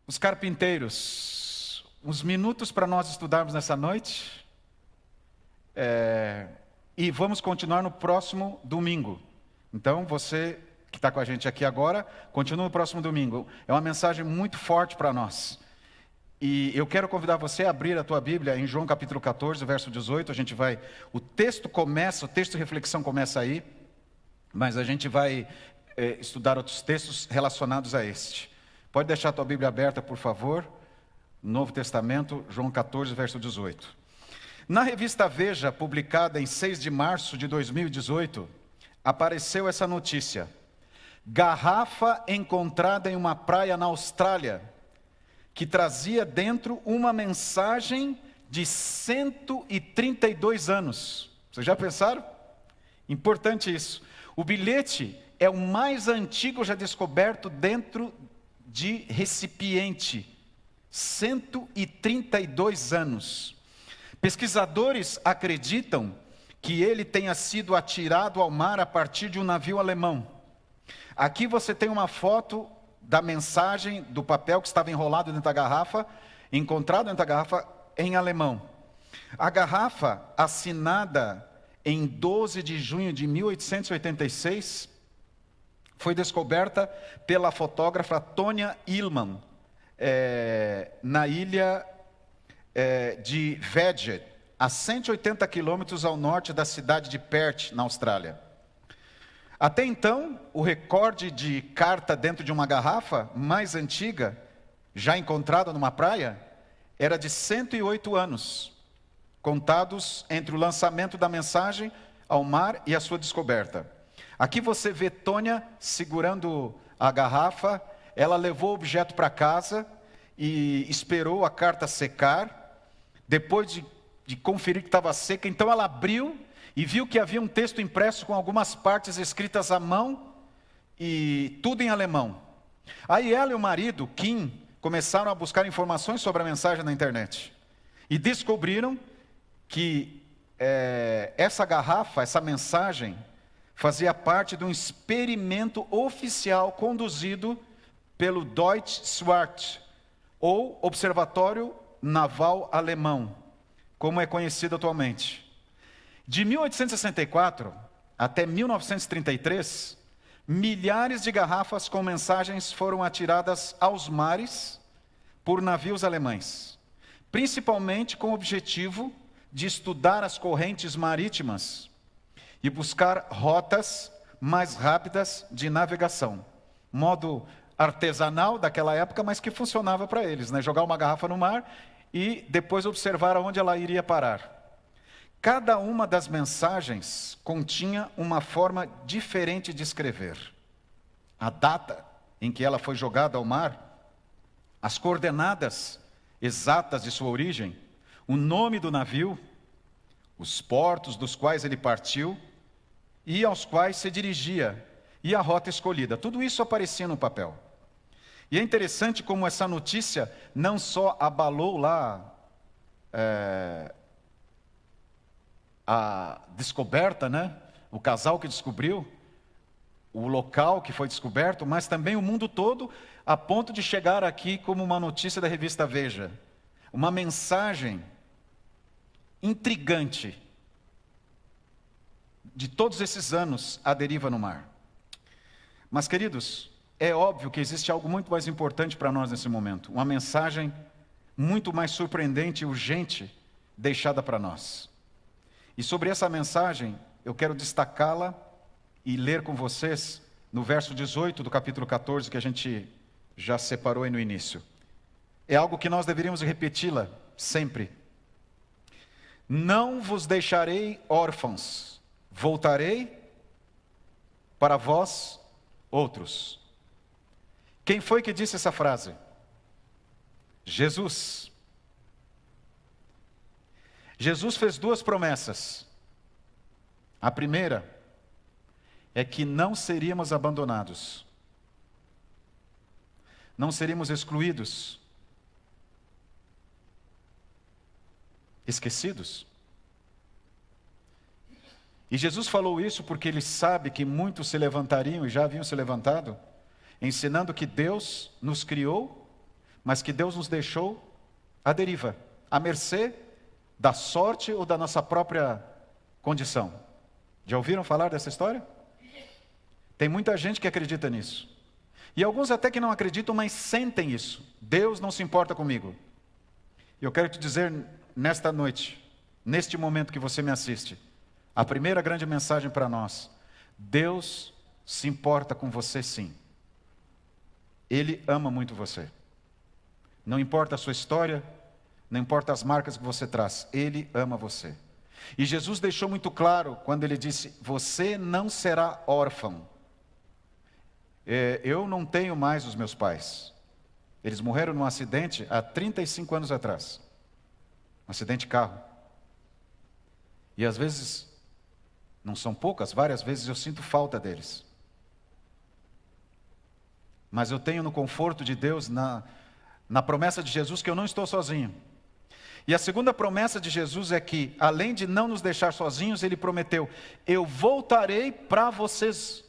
Os carpinteiros, uns minutos para nós estudarmos nessa noite, e vamos continuar no próximo domingo. Então, você que está com a gente aqui agora, continua no próximo domingo. É uma mensagem muito forte para nós. E eu quero convidar você a abrir a tua Bíblia em João capítulo 14, verso 18. O texto de reflexão começa aí, mas a gente vai estudar outros textos relacionados a este. Pode deixar a tua Bíblia aberta, por favor. Novo Testamento, João 14, verso 18. Na revista Veja, publicada em 6 de março de 2018, apareceu essa notícia: garrafa encontrada em uma praia na Austrália, que trazia dentro uma mensagem de 132 anos. Vocês já pensaram? Importante isso. O bilhete é o mais antigo já descoberto dentro de recipiente. 132 anos. Pesquisadores acreditam que ele tenha sido atirado ao mar a partir de um navio alemão. Aqui você tem uma foto da mensagem, do papel que estava enrolado dentro da garrafa, encontrado dentro da garrafa em alemão. A garrafa, assinada em 12 de junho de 1886, foi descoberta pela fotógrafa Tonya Hillman, na ilha de Vedge, a 180 quilômetros ao norte da cidade de Perth, na Austrália. Até então, o recorde de carta dentro de uma garrafa mais antiga, já encontrada numa praia, era de 108 anos, contados entre o lançamento da mensagem ao mar e a sua descoberta. Aqui você vê Tonya segurando a garrafa. Ela levou o objeto para casa e esperou a carta secar. Depois de conferir que estava seca, então ela abriu e viu que havia um texto impresso com algumas partes escritas à mão e tudo em alemão. Aí ela e o marido, Kim, começaram a buscar informações sobre a mensagem na internet. E descobriram que essa garrafa, essa mensagem, fazia parte de um experimento oficial conduzido pelo Deutsche Warte, ou Observatório Naval Alemão, como é conhecido atualmente. De 1864 até 1933, milhares de garrafas com mensagens foram atiradas aos mares por navios alemães, principalmente com o objetivo de estudar as correntes marítimas e buscar rotas mais rápidas de navegação. Modo artesanal daquela época, mas que funcionava para eles, né? Jogar uma garrafa no mar e depois observar aonde ela iria parar. Cada uma das mensagens continha uma forma diferente de escrever. A data em que ela foi jogada ao mar, as coordenadas exatas de sua origem, o nome do navio, os portos dos quais ele partiu e aos quais se dirigia, e a rota escolhida. Tudo isso aparecia no papel. E é interessante como essa notícia não só abalou lá a descoberta, né? O casal que descobriu, o local que foi descoberto, mas também o mundo todo, a ponto de chegar aqui como uma notícia da revista Veja. Uma mensagem intrigante de todos esses anos à deriva no mar. Mas, queridos, é óbvio que existe algo muito mais importante para nós nesse momento. Uma mensagem muito mais surpreendente e urgente deixada para nós. E sobre essa mensagem, eu quero destacá-la e ler com vocês no verso 18 do capítulo 14, que a gente já separou aí no início. É algo que nós deveríamos repeti-la sempre. Não vos deixarei órfãos, voltarei para vós outros. Quem foi que disse essa frase? Jesus. Jesus fez duas promessas. A primeira é que não seríamos abandonados, não seríamos excluídos, esquecidos. E Jesus falou isso porque ele sabe que muitos se levantariam e já haviam se levantado, ensinando que Deus nos criou mas que Deus nos deixou à deriva, à mercê da sorte ou da nossa própria condição. Já ouviram falar dessa história? Tem muita gente que acredita nisso. E alguns até que não acreditam, mas sentem isso. Deus não se importa comigo. E eu quero te dizer nesta noite, neste momento que você me assiste, a primeira grande mensagem para nós: Deus se importa com você sim. Ele ama muito você. Não importa a sua história, não importa as marcas que você traz, Ele ama você. E Jesus deixou muito claro quando Ele disse: você não será órfão. Eu não tenho mais os meus pais. Eles morreram num acidente há 35 anos atrás. Um acidente de carro. E às vezes, não são poucas, várias vezes eu sinto falta deles. Mas eu tenho no conforto de Deus, na promessa de Jesus, que eu não estou sozinho. E a segunda promessa de Jesus é que, além de não nos deixar sozinhos, Ele prometeu: eu voltarei para vocês.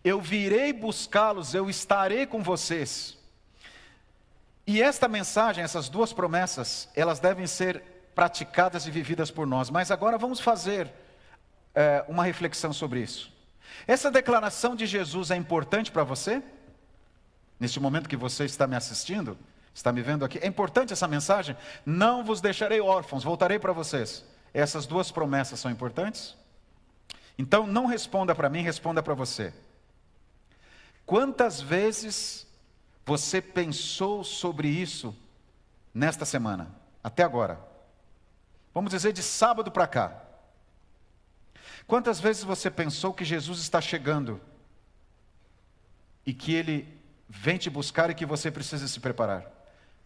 Eu virei buscá-los, eu estarei com vocês. E esta mensagem, essas duas promessas, elas devem ser praticadas e vividas por nós. Mas agora vamos fazer uma reflexão sobre isso. Essa declaração de Jesus é importante para você? Neste momento que você está me assistindo, está me vendo aqui, é importante essa mensagem? Não vos deixarei órfãos, voltarei para vocês. Essas duas promessas são importantes? Então não responda para mim, responda para você. Quantas vezes você pensou sobre isso nesta semana, até agora? Vamos dizer de sábado para cá. Quantas vezes você pensou que Jesus está chegando e que Ele vem te buscar e que você precisa se preparar?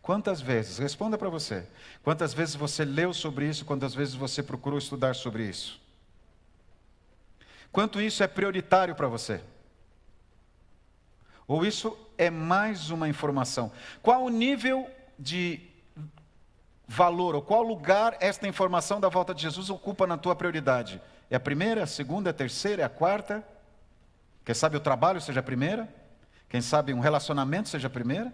Quantas vezes? Responda para você. Quantas vezes você leu sobre isso? Quantas vezes você procurou estudar sobre isso? Quanto isso é prioritário para você? Ou isso é mais uma informação? Qual o nível de valor, ou qual lugar esta informação da volta de Jesus ocupa na tua prioridade? É a primeira, a segunda, a terceira, é a quarta? Quem sabe o trabalho seja a primeira? Quem sabe um relacionamento seja a primeira?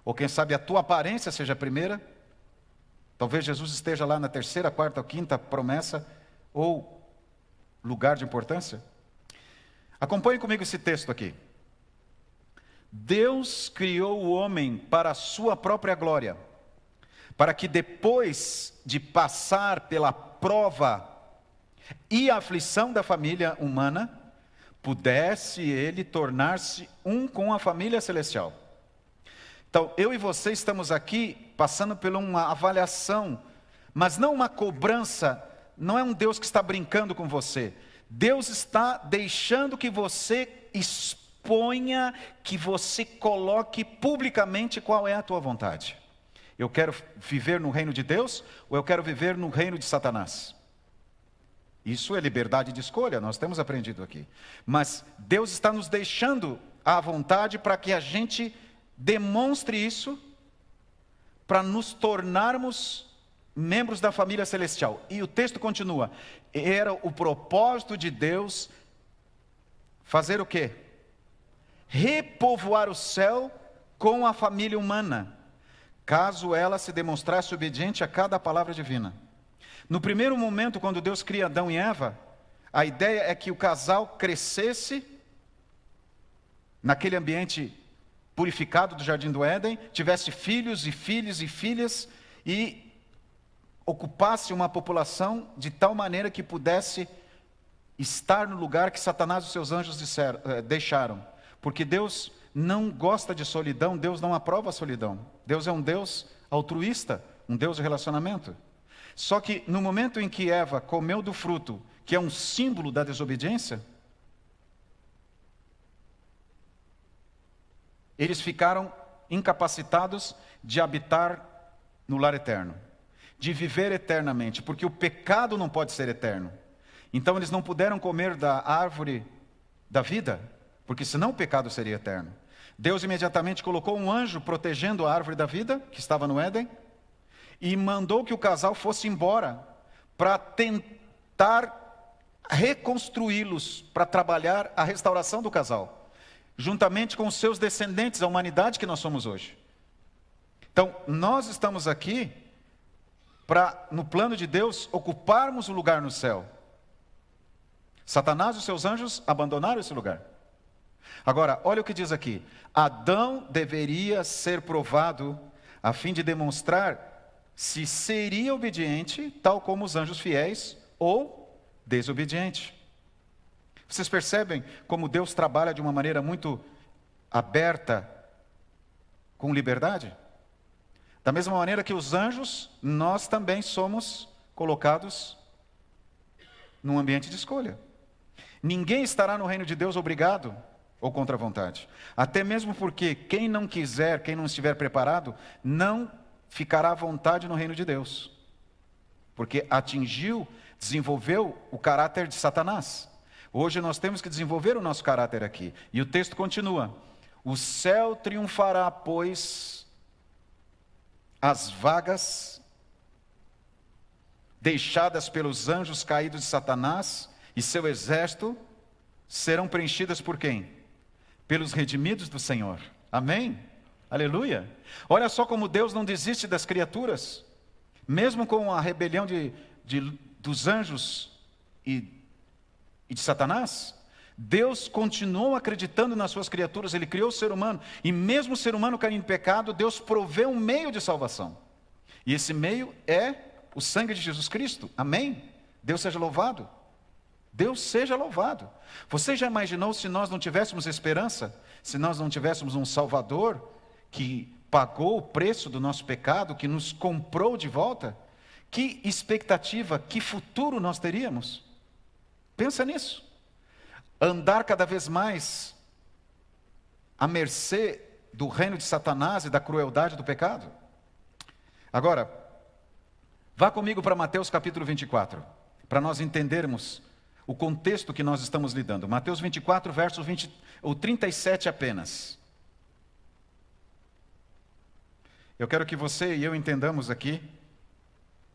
Ou quem sabe a tua aparência seja a primeira? Talvez Jesus esteja lá na terceira, quarta ou quinta promessa, ou lugar de importância? Acompanhe comigo esse texto aqui. Deus criou o homem para a sua própria glória, para que depois de passar pela prova e aflição da família humana, pudesse ele tornar-se um com a família celestial. Então, eu e você estamos aqui passando por uma avaliação, mas não uma cobrança, não é um Deus que está brincando com você. Deus está deixando que você exponha, que você coloque publicamente qual é a tua vontade. Eu quero viver no reino de Deus ou eu quero viver no reino de Satanás? Isso é liberdade de escolha, nós temos aprendido aqui. Mas Deus está nos deixando à vontade para que a gente demonstre isso, para nos tornarmos membros da família celestial. E o texto continua: era o propósito de Deus fazer o quê? Repovoar o céu com a família humana, caso ela se demonstrasse obediente a cada palavra divina. No primeiro momento, quando Deus cria Adão e Eva, a ideia é que o casal crescesse naquele ambiente purificado do Jardim do Éden, tivesse filhos e filhos e filhas e ocupasse uma população de tal maneira que pudesse estar no lugar que Satanás e os seus anjos deixaram. Porque Deus não gosta de solidão, Deus não aprova a solidão. Deus é um Deus altruísta, um Deus de relacionamento. Só que no momento em que Eva comeu do fruto, que é um símbolo da desobediência, eles ficaram incapacitados de habitar no lar eterno, de viver eternamente, porque o pecado não pode ser eterno. Então eles não puderam comer da árvore da vida, porque senão o pecado seria eterno. Deus imediatamente colocou um anjo protegendo a árvore da vida, que estava no Éden, e mandou que o casal fosse embora para tentar reconstruí-los, para trabalhar a restauração do casal, juntamente com os seus descendentes, a humanidade que nós somos hoje. Então, nós estamos aqui para, no plano de Deus, ocuparmos o lugar no céu. Satanás e os seus anjos abandonaram esse lugar. Agora, olha o que diz aqui. Adão deveria ser provado a fim de demonstrar se seria obediente, tal como os anjos fiéis, ou desobediente. Vocês percebem como Deus trabalha de uma maneira muito aberta, com liberdade? Da mesma maneira que os anjos, nós também somos colocados num ambiente de escolha. Ninguém estará no reino de Deus obrigado ou contra a vontade. Até mesmo porque quem não quiser, quem não estiver preparado, não ficará à vontade no reino de Deus. Porque atingiu, desenvolveu o caráter de Satanás. Hoje nós temos que desenvolver o nosso caráter aqui. E o texto continua. O céu triunfará, pois as vagas deixadas pelos anjos caídos de Satanás e seu exército serão preenchidas por quem? Pelos redimidos do Senhor. Amém? Aleluia. Olha só como Deus não desiste das criaturas. Mesmo com a rebelião dos anjos e de Satanás, Deus continuou acreditando nas suas criaturas. Ele criou o ser humano. E mesmo o ser humano caindo em pecado, Deus provê um meio de salvação. E esse meio é o sangue de Jesus Cristo. Amém? Deus seja louvado. Deus seja louvado. Você já imaginou se nós não tivéssemos esperança? Se nós não tivéssemos um Salvador que pagou o preço do nosso pecado, que nos comprou de volta? Que expectativa, que futuro nós teríamos? Pensa nisso. Andar cada vez mais à mercê do reino de Satanás e da crueldade do pecado? Agora, vá comigo para Mateus capítulo 24, para nós entendermos o contexto que nós estamos lidando. Mateus 24, verso 37 apenas. Eu quero que você e eu entendamos aqui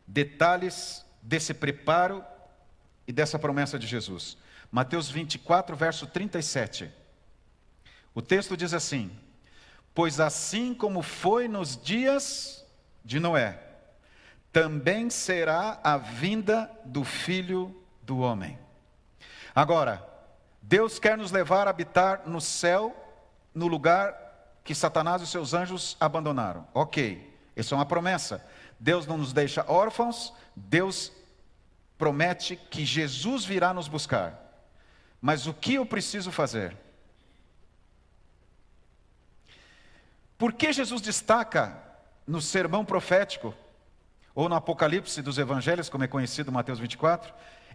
detalhes desse preparo e dessa promessa de Jesus. Mateus 24, verso 37. O texto diz assim: pois assim como foi nos dias de Noé, também será a vinda do Filho do Homem. Agora, Deus quer nos levar a habitar no céu, no lugar que Satanás e os seus anjos abandonaram. Ok, isso é uma promessa. Deus não nos deixa órfãos, Deus promete que Jesus virá nos buscar. Mas o que eu preciso fazer? Por que Jesus destaca no sermão profético, ou no Apocalipse dos Evangelhos, como é conhecido Mateus 24,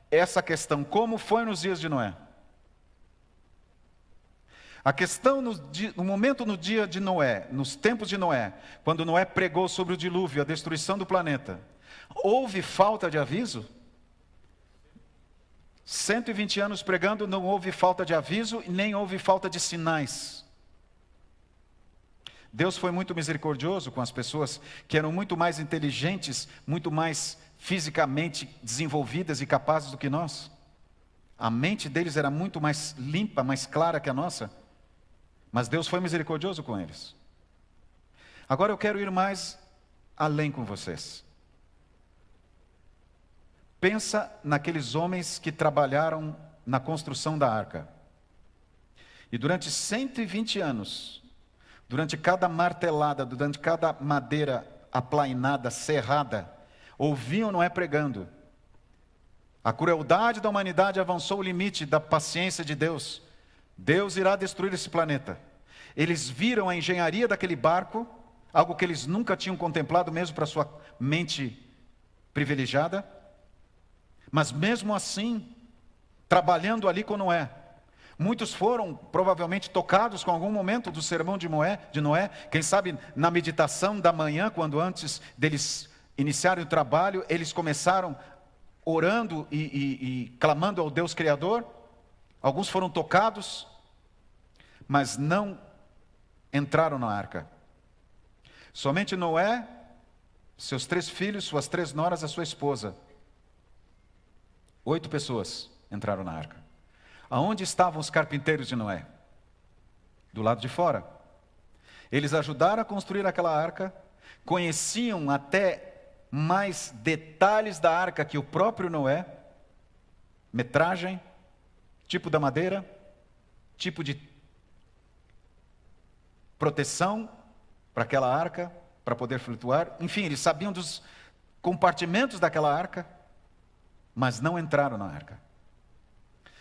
essa questão, como foi nos dias de Noé? A questão no momento no dia de Noé, nos tempos de Noé, quando Noé pregou sobre o dilúvio, a destruição do planeta, houve falta de aviso? 120 anos pregando, não houve falta de aviso, nem houve falta de sinais. Deus foi muito misericordioso com as pessoas que eram muito mais inteligentes, muito mais fisicamente desenvolvidas e capazes do que nós. A mente deles era muito mais limpa, mais clara que a nossa. Mas Deus foi misericordioso com eles. Agora eu quero ir mais além com vocês. Pensa naqueles homens que trabalharam na construção da arca. E durante 120 anos, durante cada martelada, durante cada madeira aplainada, serrada, ouviam Noé pregando. A crueldade da humanidade avançou o limite da paciência de Deus. Deus irá destruir esse planeta. Eles viram a engenharia daquele barco, algo que eles nunca tinham contemplado, mesmo para sua mente privilegiada. Mas mesmo assim, trabalhando ali com Noé, muitos foram provavelmente tocados com algum momento do sermão de Noé, quem sabe na meditação da manhã, quando antes deles iniciarem o trabalho, eles começaram orando e clamando ao Deus Criador. Alguns foram tocados, mas não entraram na arca. Somente Noé, seus 3 filhos, suas 3 noras, a sua esposa. 8 pessoas entraram na arca. Aonde estavam os carpinteiros de Noé? Do lado de fora. Eles ajudaram a construir aquela arca, conheciam até mais detalhes da arca que o próprio Noé, metragem, tipo da madeira, tipo de proteção para aquela arca, para poder flutuar. Enfim, eles sabiam dos compartimentos daquela arca, mas não entraram na arca.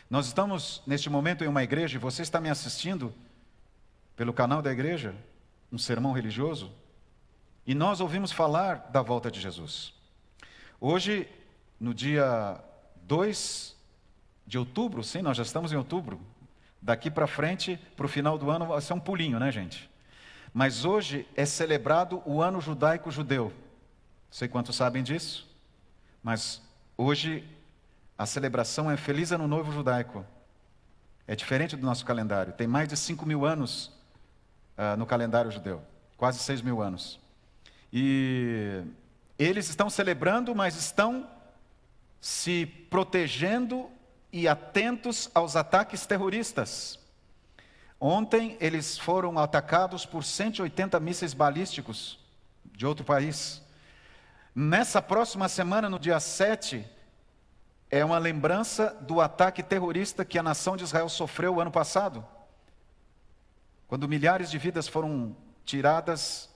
Nós estamos neste momento em uma igreja, e você está me assistindo pelo canal da igreja, um sermão religioso, e nós ouvimos falar da volta de Jesus. Hoje, no dia 2 de outubro, sim, nós já estamos em outubro, daqui para frente, para o final do ano, vai ser um pulinho, né, gente? Mas hoje é celebrado o ano judaico-judeu. Não sei quantos sabem disso, mas hoje a celebração é Feliz Ano Novo Judaico. É diferente do nosso calendário. Tem mais de 5.000 anos no calendário judeu. Quase 6.000 anos. E eles estão celebrando, mas estão se protegendo e atentos aos ataques terroristas. Ontem eles foram atacados por 180 mísseis balísticos de outro país. Nessa próxima semana, no dia 7, é uma lembrança do ataque terrorista que a nação de Israel sofreu o ano passado, quando milhares de vidas foram tiradas,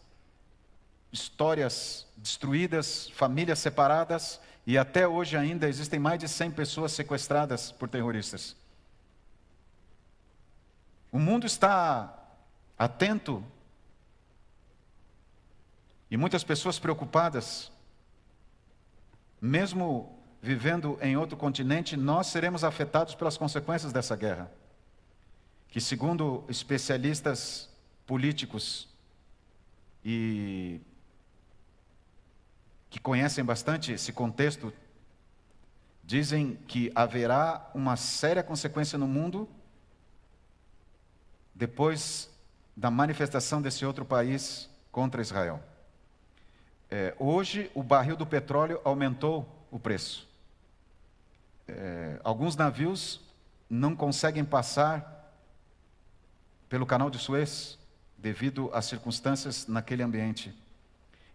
histórias destruídas, famílias separadas, e até hoje ainda existem mais de 100 pessoas sequestradas por terroristas. O mundo está atento e muitas pessoas preocupadas. Mesmo vivendo em outro continente, nós seremos afetados pelas consequências dessa guerra, que, segundo especialistas políticos e que conhecem bastante esse contexto, dizem que haverá uma séria consequência no mundo depois da manifestação desse outro país contra Israel. Hoje, o barril do petróleo aumentou o preço. Alguns navios não conseguem passar pelo canal de Suez devido às circunstâncias naquele ambiente.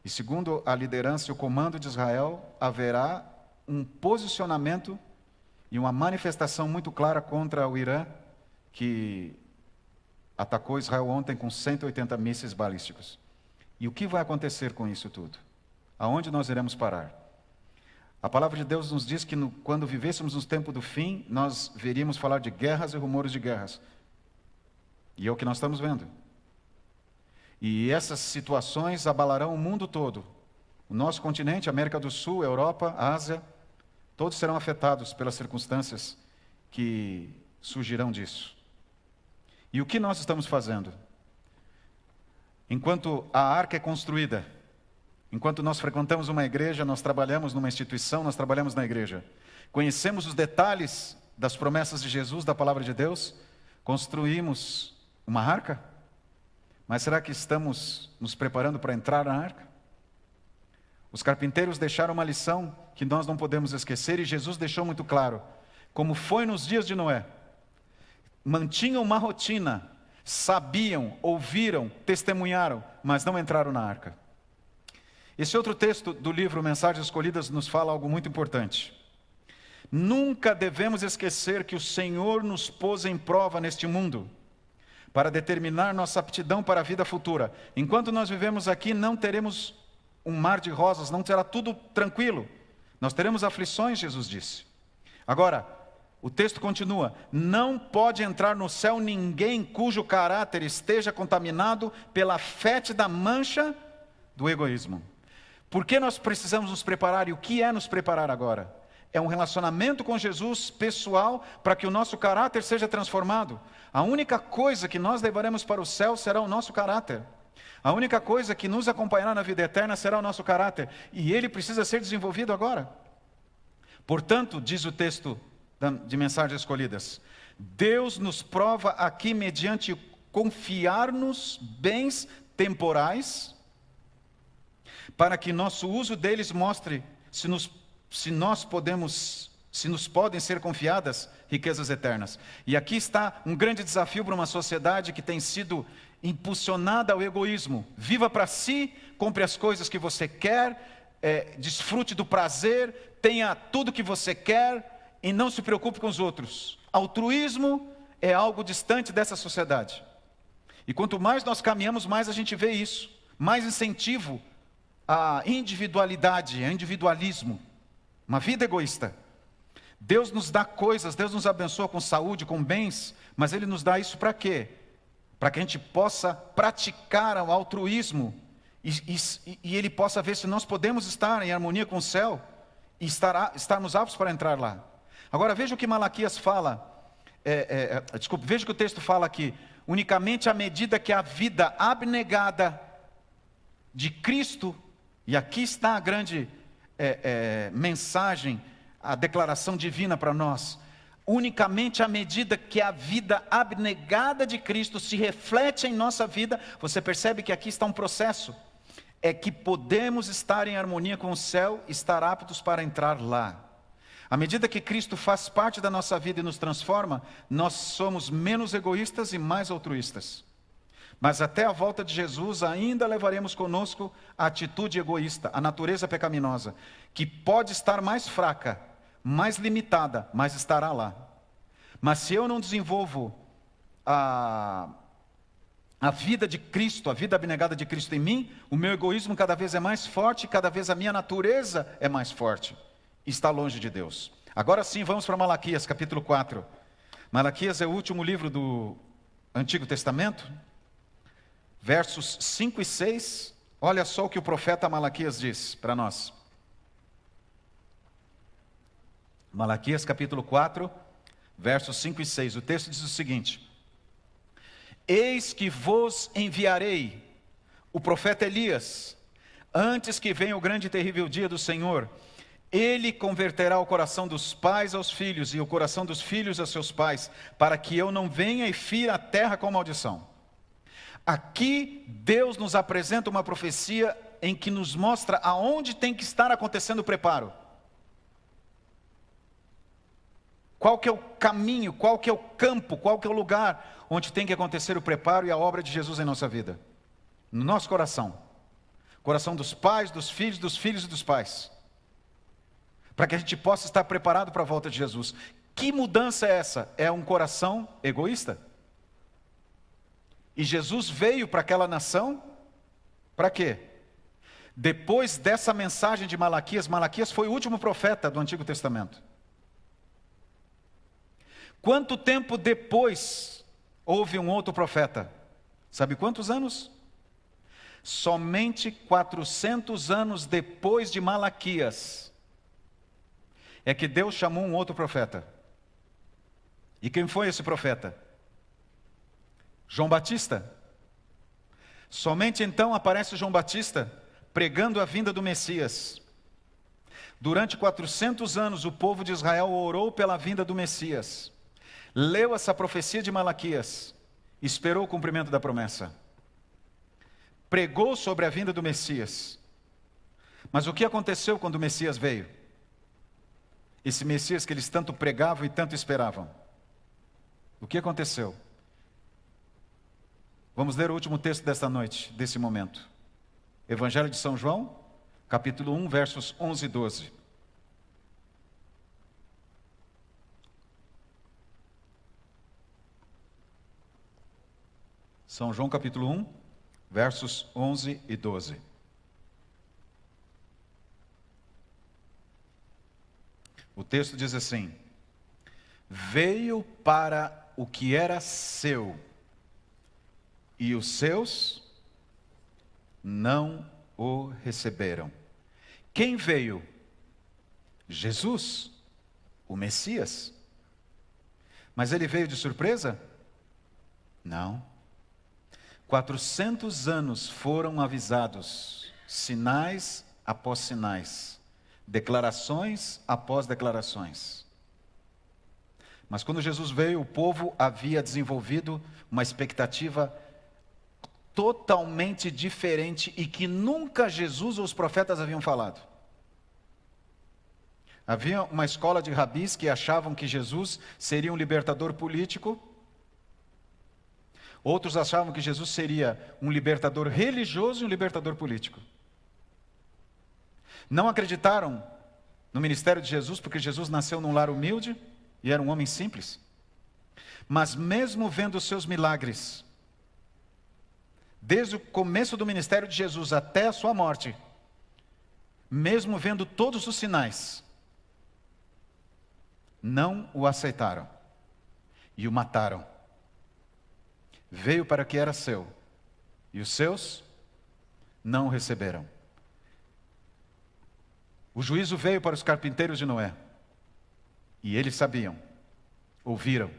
E segundo a liderança e o comando de Israel, haverá um posicionamento e uma manifestação muito clara contra o Irã, que atacou Israel ontem com 180 mísseis balísticos. E o que vai acontecer com isso tudo? Aonde nós iremos parar? A palavra de Deus nos diz que quando vivêssemos no tempo do fim, nós veríamos falar de guerras e rumores de guerras. E é o que nós estamos vendo. E essas situações abalarão o mundo todo. O nosso continente, a América do Sul, a Europa, a Ásia, todos serão afetados pelas circunstâncias que surgirão disso. E o que nós estamos fazendo? Enquanto a arca é construída, enquanto nós frequentamos uma igreja, nós trabalhamos numa instituição, nós trabalhamos na igreja, conhecemos os detalhes das promessas de Jesus, da palavra de Deus, construímos uma arca? Mas será que estamos nos preparando para entrar na arca? Os carpinteiros deixaram uma lição que nós não podemos esquecer, e Jesus deixou muito claro, como foi nos dias de Noé. Mantinham uma rotina, sabiam, ouviram, testemunharam, mas não entraram na arca. Esse outro texto do livro Mensagens Escolhidas nos fala algo muito importante. Nunca devemos esquecer que o Senhor nos pôs em prova neste mundo para determinar nossa aptidão para a vida futura. Enquanto nós vivemos aqui, não teremos um mar de rosas, não será tudo tranquilo. Nós teremos aflições, Jesus disse. Agora, o texto continua: não pode entrar no céu ninguém cujo caráter esteja contaminado pela fétida mancha do egoísmo. Por que nós precisamos nos preparar, e o que é nos preparar agora? É um relacionamento com Jesus pessoal para que o nosso caráter seja transformado. A única coisa que nós levaremos para o céu será o nosso caráter. A única coisa que nos acompanhará na vida eterna será o nosso caráter. E ele precisa ser desenvolvido agora. Portanto, diz o texto de Mensagens Escolhidas, Deus nos prova aqui mediante confiar-nos bens temporais, para que nosso uso deles mostre se nos podem ser confiadas riquezas eternas. E aqui está um grande desafio para uma sociedade que tem sido impulsionada ao egoísmo. Viva para si, compre as coisas que você quer, desfrute do prazer, tenha tudo que você quer e não se preocupe com os outros. Altruísmo é algo distante dessa sociedade. E quanto mais nós caminhamos, mais a gente vê isso. Mais incentivo à individualidade, ao individualismo. Uma vida egoísta. Deus nos dá coisas, Deus nos abençoa com saúde, com bens, mas Ele nos dá isso para quê? Para que a gente possa praticar o altruísmo e Ele possa ver se nós podemos estar em harmonia com o céu e estarmos aptos para entrar lá. Agora veja o que Malaquias fala, veja o que o texto fala aqui. Unicamente à medida que a vida abnegada de Cristo, e aqui está a grande mensagem, a declaração divina para nós, unicamente à medida que a vida abnegada de Cristo se reflete em nossa vida, você percebe que aqui está um processo, é que podemos estar em harmonia com o céu, estar aptos para entrar lá. À medida que Cristo faz parte da nossa vida e nos transforma, nós somos menos egoístas e mais altruístas. Mas até a volta de Jesus ainda levaremos conosco a atitude egoísta, a natureza pecaminosa, que pode estar mais fraca, mais limitada, mas estará lá. Mas se eu não desenvolvo a vida de Cristo, a vida abnegada de Cristo em mim, o meu egoísmo cada vez é mais forte, cada vez a minha natureza é mais forte. Está longe de Deus. Agora sim, vamos para Malaquias, capítulo 4. Malaquias é o último livro do Antigo Testamento. Versos 5 e 6, olha só o que o profeta Malaquias diz para nós. Malaquias capítulo 4, versos 5 e 6, o texto diz o seguinte: Eis que vos enviarei o profeta Elias, antes que venha o grande e terrível dia do Senhor. Ele converterá o coração dos pais aos filhos e o coração dos filhos a seus pais, para que eu não venha e fira a terra com maldição. Aqui Deus nos apresenta uma profecia em que nos mostra aonde tem que estar acontecendo o preparo. Qual que é o caminho, qual que é o campo, qual que é o lugar onde tem que acontecer o preparo e a obra de Jesus em nossa vida? No nosso coração. Coração dos pais, dos filhos e dos pais. Para que a gente possa estar preparado para a volta de Jesus. Que mudança é essa? É um coração egoísta? E Jesus veio para aquela nação, para quê? Depois dessa mensagem de Malaquias, Malaquias foi o último profeta do Antigo Testamento. Quanto tempo depois houve um outro profeta? Sabe quantos anos? Somente 400 anos depois de Malaquias, é que Deus chamou um outro profeta. E quem foi esse profeta? João Batista. Somente então aparece João Batista pregando a vinda do Messias. Durante 400 anos o povo de Israel orou pela vinda do Messias. Leu essa profecia de Malaquias, esperou o cumprimento da promessa. Pregou sobre a vinda do Messias. Mas o que aconteceu quando o Messias veio? Esse Messias que eles tanto pregavam e tanto esperavam. O que aconteceu? Vamos ler o último texto desta noite, desse momento. Evangelho de São João, capítulo 1, versos 11 e 12. São João, capítulo 1, versos 11 e 12. O texto diz assim: Veio para o que era seu, e os seus não o receberam. Quem veio? Jesus, o Messias. Mas ele veio de surpresa? Não. 400 anos foram avisados, sinais após sinais, declarações após declarações. Mas quando Jesus veio, o povo havia desenvolvido uma expectativa totalmente diferente e que nunca Jesus ou os profetas haviam falado. Havia uma escola de rabis que achavam que Jesus seria um libertador político, Outros achavam que Jesus seria um libertador religioso e um libertador político. Não acreditaram no ministério de Jesus, porque Jesus nasceu num lar humilde e era um homem simples. Mas mesmo vendo os seus milagres, desde o começo do ministério de Jesus até a sua morte, mesmo vendo todos os sinais, não o aceitaram e o mataram. Veio para o que era seu, e os seus não o receberam. O juízo veio para os carpinteiros de Noé, e eles sabiam, ouviram,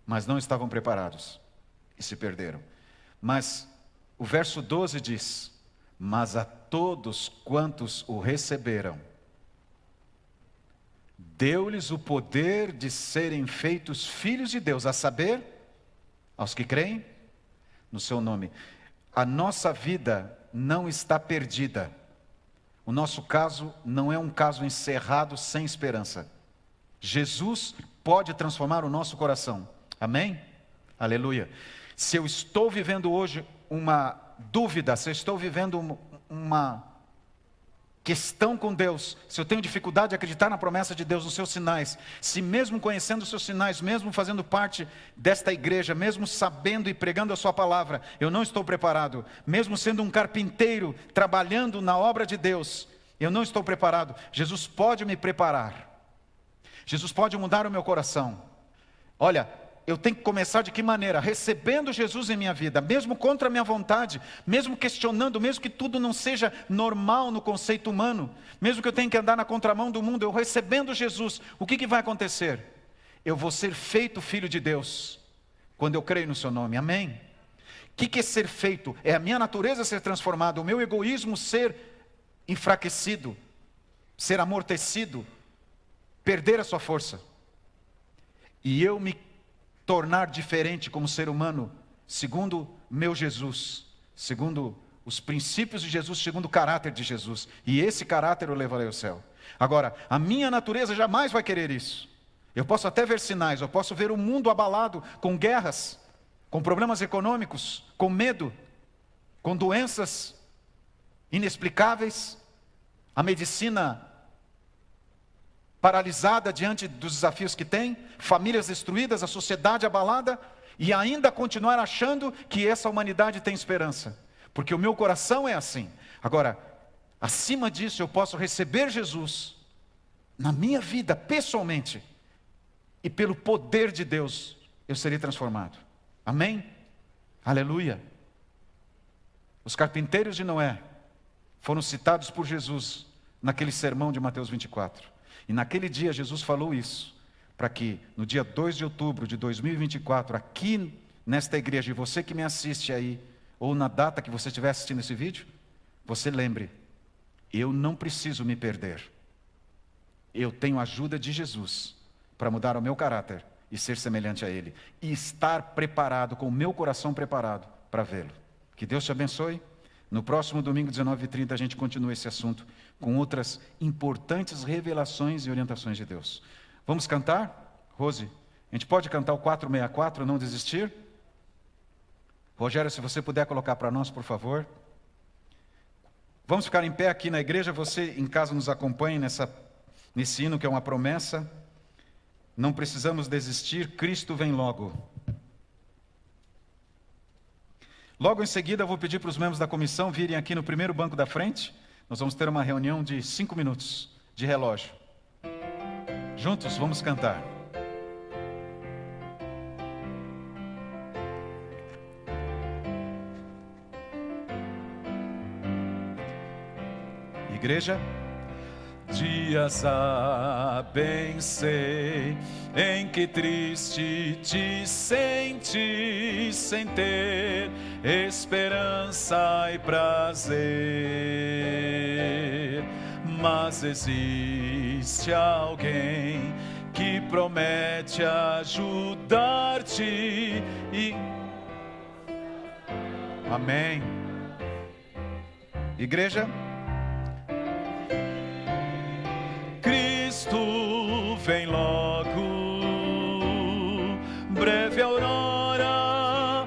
mas não estavam preparados, e se perderam. Mas o verso 12 diz: mas a todos quantos o receberam, deu-lhes o poder de serem feitos filhos de Deus, a saber, aos que creem no seu nome. A nossa vida não está perdida. O nosso caso não é um caso encerrado sem esperança. Jesus pode transformar o nosso coração. Amém? Aleluia. Se eu estou vivendo hoje uma dúvida, se eu estou vivendo uma questão com Deus, se eu tenho dificuldade de acreditar na promessa de Deus, nos seus sinais, se mesmo conhecendo os seus sinais, mesmo fazendo parte desta igreja, mesmo sabendo e pregando a sua palavra, eu não estou preparado, mesmo sendo um carpinteiro, trabalhando na obra de Deus, eu não estou preparado. Jesus pode me preparar, Jesus pode mudar o meu coração. Olha, eu tenho que começar de que maneira? Recebendo Jesus em minha vida, mesmo contra a minha vontade, mesmo questionando, mesmo que tudo não seja normal no conceito humano, mesmo que eu tenha que andar na contramão do mundo, eu recebendo Jesus, o que vai acontecer? Eu vou ser feito filho de Deus, quando eu creio no seu nome, amém? O que é ser feito? É a minha natureza ser transformada, o meu egoísmo ser enfraquecido, ser amortecido, perder a sua força, e eu me tornar diferente como ser humano, segundo meu Jesus, segundo os princípios de Jesus, segundo o caráter de Jesus, e esse caráter eu levarei ao céu. Agora, a minha natureza jamais vai querer isso. Eu posso até ver sinais, eu posso ver o mundo abalado com guerras, com problemas econômicos, com medo, com doenças inexplicáveis, a medicina paralisada diante dos desafios que tem, famílias destruídas, a sociedade abalada, e ainda continuar achando que essa humanidade tem esperança, porque o meu coração é assim. Agora, acima disso, eu posso receber Jesus na minha vida, pessoalmente, e pelo poder de Deus, eu serei transformado. Amém? Aleluia. Os carpinteiros de Noé foram citados por Jesus naquele sermão de Mateus 24. E naquele dia Jesus falou isso, para que no dia 2 de outubro de 2024, aqui nesta igreja, e você que me assiste aí, ou na data que você estiver assistindo esse vídeo, você lembre, eu não preciso me perder. Eu tenho a ajuda de Jesus para mudar o meu caráter e ser semelhante a Ele. E estar preparado, com o meu coração preparado para vê-lo. Que Deus te abençoe. No próximo domingo, 19h30, a gente continua esse assunto com outras importantes revelações e orientações de Deus. Vamos cantar? Rose, a gente pode cantar o 464, Não Desistir? Rogério, se você puder colocar para nós, por favor. Vamos ficar em pé aqui na igreja, você em casa nos acompanhe nesse hino que é uma promessa. Não precisamos desistir, Cristo vem logo. Logo em seguida, eu vou pedir para os membros da comissão virem aqui no primeiro banco da frente. Nós vamos ter uma reunião de 5 minutos de relógio. Juntos, vamos cantar. Igreja. Dias há bem sei, em que triste te senti, sem ter esperança e prazer. Mas existe alguém que promete ajudar-te e... Amém. Igreja. Cristo vem logo, breve aurora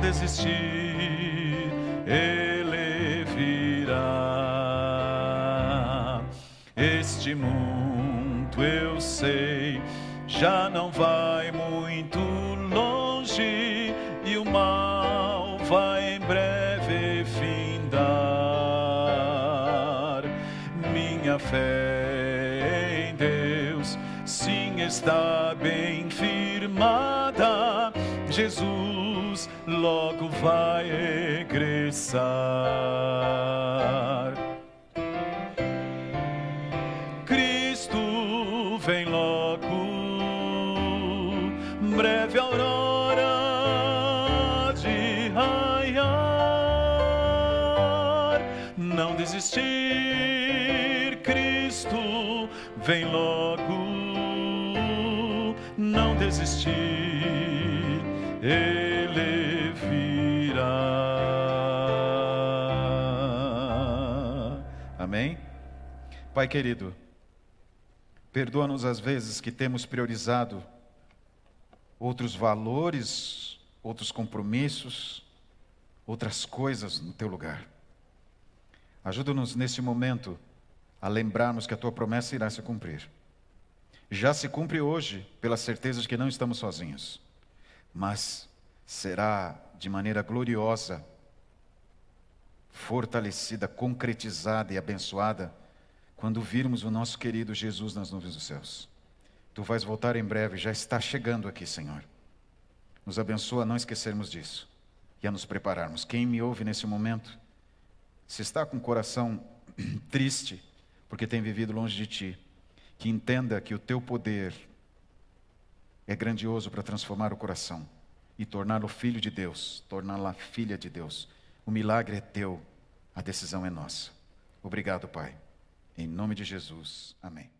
desistir, Ele virá. Este mundo, eu sei, já não vai muito longe, e o mal vai em breve findar. Minha fé em Deus, sim, está bem firmada. Jesus logo vai regressar. Cristo vem logo, breve aurora de raiar. Não desistir, Cristo vem logo, não desistir, Ele virá. Amém? Pai querido, perdoa-nos as vezes que temos priorizado outros valores, outros compromissos, outras coisas no teu lugar. Ajuda-nos nesse momento a lembrarmos que a tua promessa irá se cumprir. Já se cumpre hoje, pela certeza de que não estamos sozinhos, mas será de maneira gloriosa, fortalecida, concretizada e abençoada quando virmos o nosso querido Jesus nas nuvens dos céus. Tu vais voltar em breve, já está chegando aqui, Senhor. Nos abençoa a não esquecermos disso e a nos prepararmos. Quem me ouve nesse momento, se está com o coração triste porque tem vivido longe de Ti, que entenda que o Teu poder é grandioso para transformar o coração e torná-lo filho de Deus, torná-la filha de Deus. O milagre é Teu, a decisão é nossa. Obrigado, Pai. Em nome de Jesus. Amém.